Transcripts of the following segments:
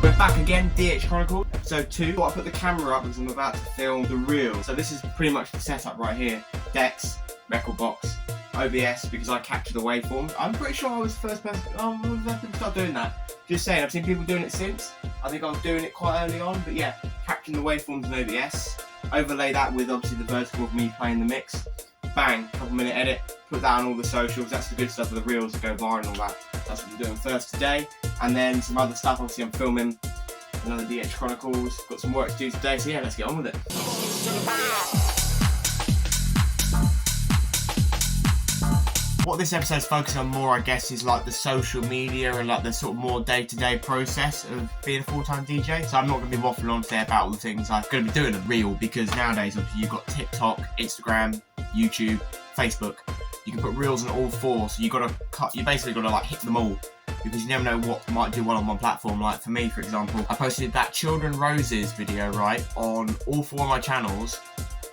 We're back again, DH Chronicles, episode 2. I put the camera up because I'm about to film the reel. So this is pretty much the setup right here. Decks, record box, OBS because I capture the waveforms. I'm pretty sure I was the first person. When did people start doing that? Just saying, I've seen people doing it since. I think I was doing it quite early on, but yeah, capturing the waveforms in OBS. Overlay that with obviously the vertical of me playing the mix. Bang, couple minute edit, put that on all the socials. That's the good stuff with the reels that go viral and all that. That's what we're doing first today. And then some other stuff, obviously I'm filming another DH Chronicles. Got some work to do today, so yeah, let's get on with it. What this episode's focusing on more, I guess, is like the social media and like the sort of more day-to-day process of being a full-time DJ. So I'm not going to be waffling on today about all the things I'm going to be doing a reel, because nowadays obviously you've got TikTok, Instagram, YouTube, Facebook. You can put reels on all four, so you basically got to like hit them all, because you never know what might do well on one platform. Like for me, for example, I posted that Children Roses video, right, on all four of my channels.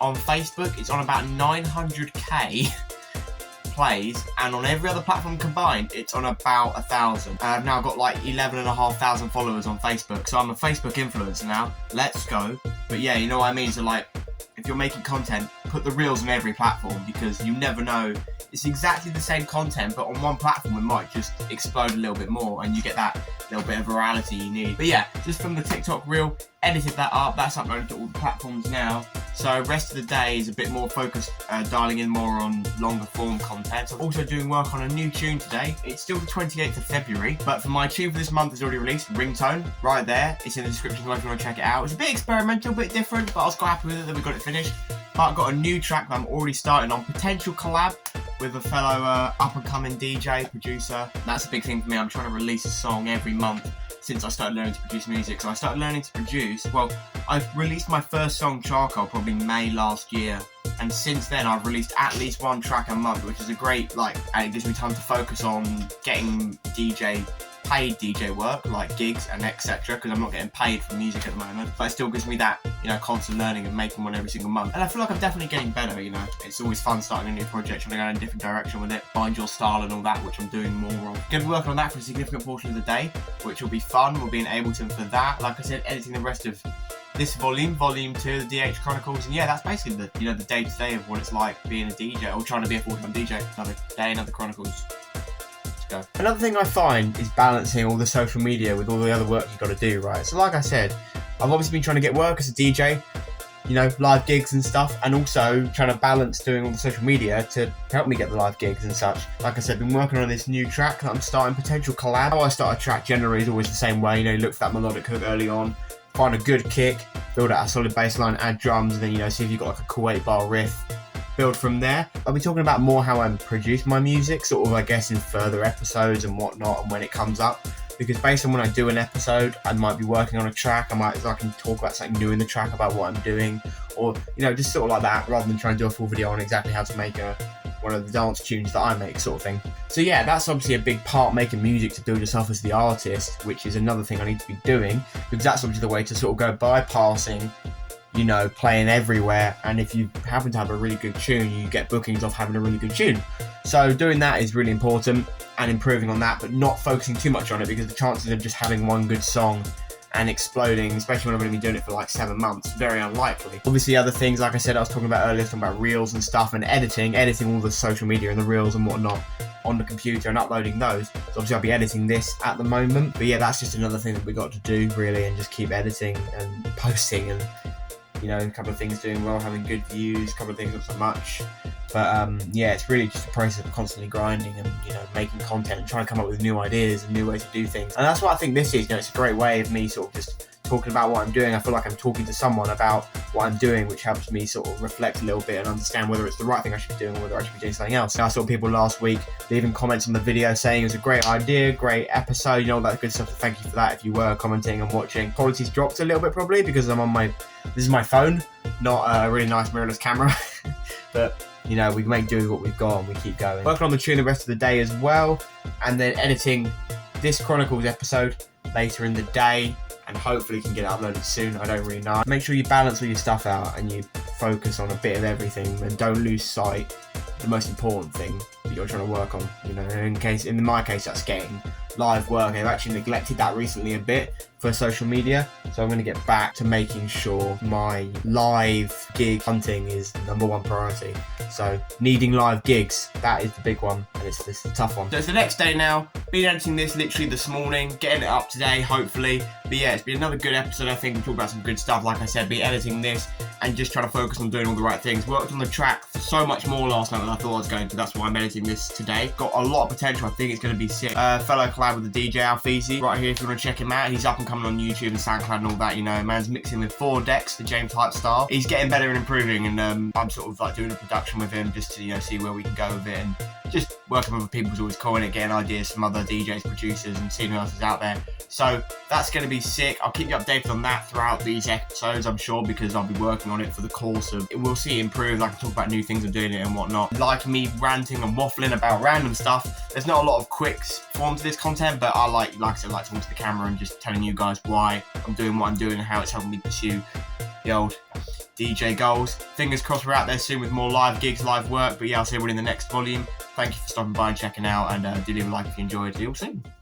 On Facebook, it's on about 900k plays, and on every other platform combined, it's on about 1,000. I've now got like 11,500 followers on Facebook, so I'm a Facebook influencer now. Let's go. But yeah, you know what I mean? So like, if you're making content, put the reels on every platform, because you never know. It's exactly the same content, but on one platform it might just explode a little bit more and you get that little bit of virality you need. But yeah, just from the TikTok reel, edited that up. That's uploaded to all the platforms now. So rest of the day is a bit more focused, dialing in more on longer form content. I'm also doing work on a new tune today. It's still the 28th of February, but for my tune for this month is already released, Ringtone, right there. It's in the description if you want to check it out. It's a bit experimental, a bit different, but I was quite happy with it that we got it finished. But I've got a new track that I'm already starting on, potential collab with a fellow up-and-coming DJ, producer. That's a big thing for me. I'm trying to release a song every month since I started learning to produce music. So I started learning to produce, well, I've released my first song, Charcoal, probably May last year. And since then, I've released at least one track a month, which is a great, and it gives me time to focus on getting paid DJ work, like gigs and etc., because I'm not getting paid for music at the moment, but it still gives me that, constant learning and making one every single month. And I feel like I'm definitely getting better, It's always fun starting a new project, trying to go in a different direction with it, find your style and all that, which I'm doing more of. Gonna be working on that for a significant portion of the day, which will be fun. We'll be in Ableton for that. Like I said, editing the rest of this volume 2 of the DH Chronicles, and yeah, that's basically the the day-to-day of what it's like being a DJ, or trying to be a full-time DJ. Another day, another Chronicles. Go. Another thing I find is balancing all the social media with all the other work you've got to do, right? So like I said, I've obviously been trying to get work as a DJ, live gigs and stuff, and also trying to balance doing all the social media to help me get the live gigs and such. Like I said, been working on this new track that I'm starting, potential collab. How I start a track generally is always the same way, look for that melodic hook early on, find a good kick, build out a solid bass line, add drums, and then see if you've got like a cool 8-bar riff. Build from there. I'll be talking about more how I produce my music, sort of I guess in further episodes and whatnot, and when it comes up, because based on when I do an episode, I might be working on a track, I can talk about something new in the track, about what I'm doing, or just sort of like that, rather than trying to do a full video on exactly how to make one of the dance tunes that I make, sort of thing. So yeah, that's obviously a big part, making music to build yourself as the artist, which is another thing I need to be doing, because that's obviously the way to sort of go bypassing playing everywhere, and if you happen to have a really good tune, you get bookings off having a really good tune. So doing that is really important, and improving on that, but not focusing too much on it, because the chances of just having one good song and exploding, especially when I'm going to be doing it for like 7 months, very unlikely. Obviously other things, like I said, I was talking about earlier, talking about reels and stuff, and editing all the social media and the reels and whatnot on the computer and uploading those. So obviously I'll be editing this at the moment, but yeah, that's just another thing that we got to do really, and just keep editing and posting, and a couple of things doing well, having good views, a couple of things not so much. But yeah, it's really just a process of constantly grinding and making content and trying to come up with new ideas and new ways to do things. And that's what I think this is. It's a great way of me sort of just talking about what I'm doing. I feel like I'm talking to someone about what I'm doing, which helps me sort of reflect a little bit and understand whether it's the right thing I should be doing or whether I should be doing something else. I saw people last week leaving comments on the video saying it was a great idea, great episode, all that good stuff. So thank you for that if you were commenting and watching. Quality's dropped a little bit probably because I'm on this is my phone, not a really nice mirrorless camera. But we make do with what we've got and we keep going. Working on the tune the rest of the day as well, and then editing this Chronicles episode later in the day, and hopefully can get it uploaded soon. I don't really know. Make sure you balance all your stuff out and you focus on a bit of everything, and don't lose sight of the most important thing, you're trying to work on. You know, in my case, that's getting live work. I've actually neglected that recently a bit for social media, so I'm going to get back to making sure my live gig hunting is #1 priority. So needing live gigs, that is the big one, and it's a tough one. So it's the next day now. Been editing this literally this morning, getting it up today hopefully. But yeah, it's been another good episode. I think we talked about some good stuff. Like I said, be editing this and just trying to focus on doing all the right things. Worked on the track for so much more last night than I thought I was going to. That's why I'm editing this today. Got a lot of potential. I think it's going to be sick. Fellow collab with the DJ Alfeezy right here if you want to check him out. He's up and coming on YouTube and SoundCloud and all that. You know, man's mixing with 4 decks, the James Hype style. He's getting better and improving, and I'm sort of like doing a production with him just to, you know, see where we can go with it, and just working with other people is always cool, and getting ideas from other DJs, producers, and seeing who else is out there. So that's going to be sick. I'll keep you updated on that throughout these episodes, I'm sure, because I'll be working on it for the course of it. We'll see it improve. I can talk about new things I'm doing it and whatnot. Like me ranting and waffling about random stuff. There's not a lot of quick form to this content, but I like I said, talking to the camera and just telling you guys why I'm doing what I'm doing and how it's helping me pursue the old DJ goals. Fingers crossed we're out there soon with more live gigs, live work. But yeah, I'll see everyone in the next volume. Thank you for stopping by and checking out, and do leave a like if you enjoyed. See you all soon.